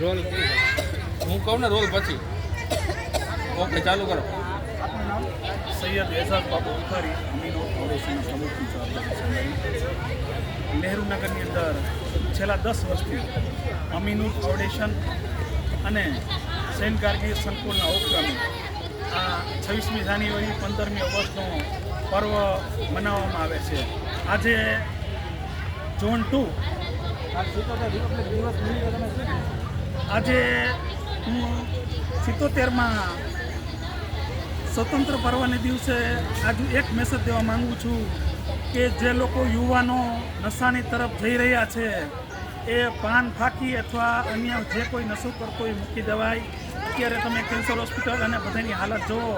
Role હું કહું ને રોલ પછી ઓકે ચાલુ કરો. સૈયદ એઝાદ બાબુ બુખારી અમીનો ફાઉન્ડેશનના પ્રમુખની જવાબદારી નહેરુનગરની અંદર છેલ્લા 10 વર્ષથી અમીનુર ફાઉન્ડેશન અને સેન્ટ ગાર્ગી સંકુલના ઉપક્રમે આ 26મી જાન્યુઆરી 15મી ઓગસ્ટનો પર્વ મનાવવામાં આવે છે. આજે ઝોન 2 આજે હું 77માં સ્વતંત્ર પર્વને દિવસે આજે એક મેસેજ દેવા માગું છું કે જે લોકો યુવાનો નશાની તરફ જઈ રહ્યા છે એ પાન ફાંકી અથવા અન્ય જે કોઈ નશો કરતો એ મૂકી દેવાય. અત્યારે તમે કેન્સર હોસ્પિટલ અને બધાની હાલત જુઓ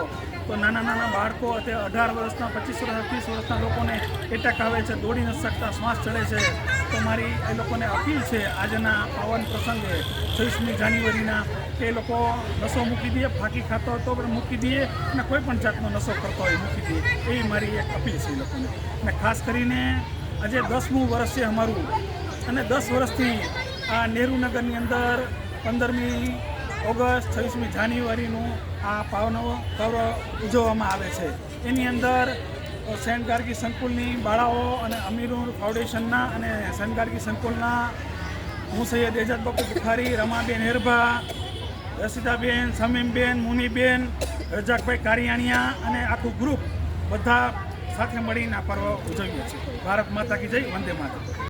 તો નાના નાના બાળકો અત્યારે 18 વર્ષના 25 વર્ષના 30 વર્ષના લોકોને એટેક આવે છે, દોડી નથી શકતા, શ્વાસ ચડે છે. તો મારી એ લોકોને અપીલ છે આજના પાવન પ્રસંગે 26મી જાન્યુઆરીના કે એ લોકો નશો મૂકી દે, ફાંકી ખાતો હતો પણ મૂકી દે અને કોઈ પણ જાતનો નશો કરતો હોય મૂકી દે, એવી મારી એક અપીલ છે એ લોકોને. અને ખાસ કરીને આજે 10મું વર્ષ છે અમારું અને 10 વર્ષથી આ નહેરુનગરની અંદર 15મી ઓગસ્ટ 26મી જાન્યુઆરીનું આ પાવન પર્વ ઉજવવામાં આવે છે. એની અંદર સેન્ટ ગાર્ગી સંકુલની બાળાઓ અને અમીનુર ફાઉન્ડેશનના અને સેન્ટ ગાર્ગી સંકુલના હું સૈયદ એઝાદ બાપુ બુખારી, રમાબેન હેરભા, રસીદાબેન, સમીમબેન, મુનીબેન, રજાકભાઈ કારિયાણિયા અને આખું ગ્રુપ બધા સાથે મળીને આ પર્વ ઉજવીએ છીએ. ભારત માતા કી જય, વંદે માતરમ.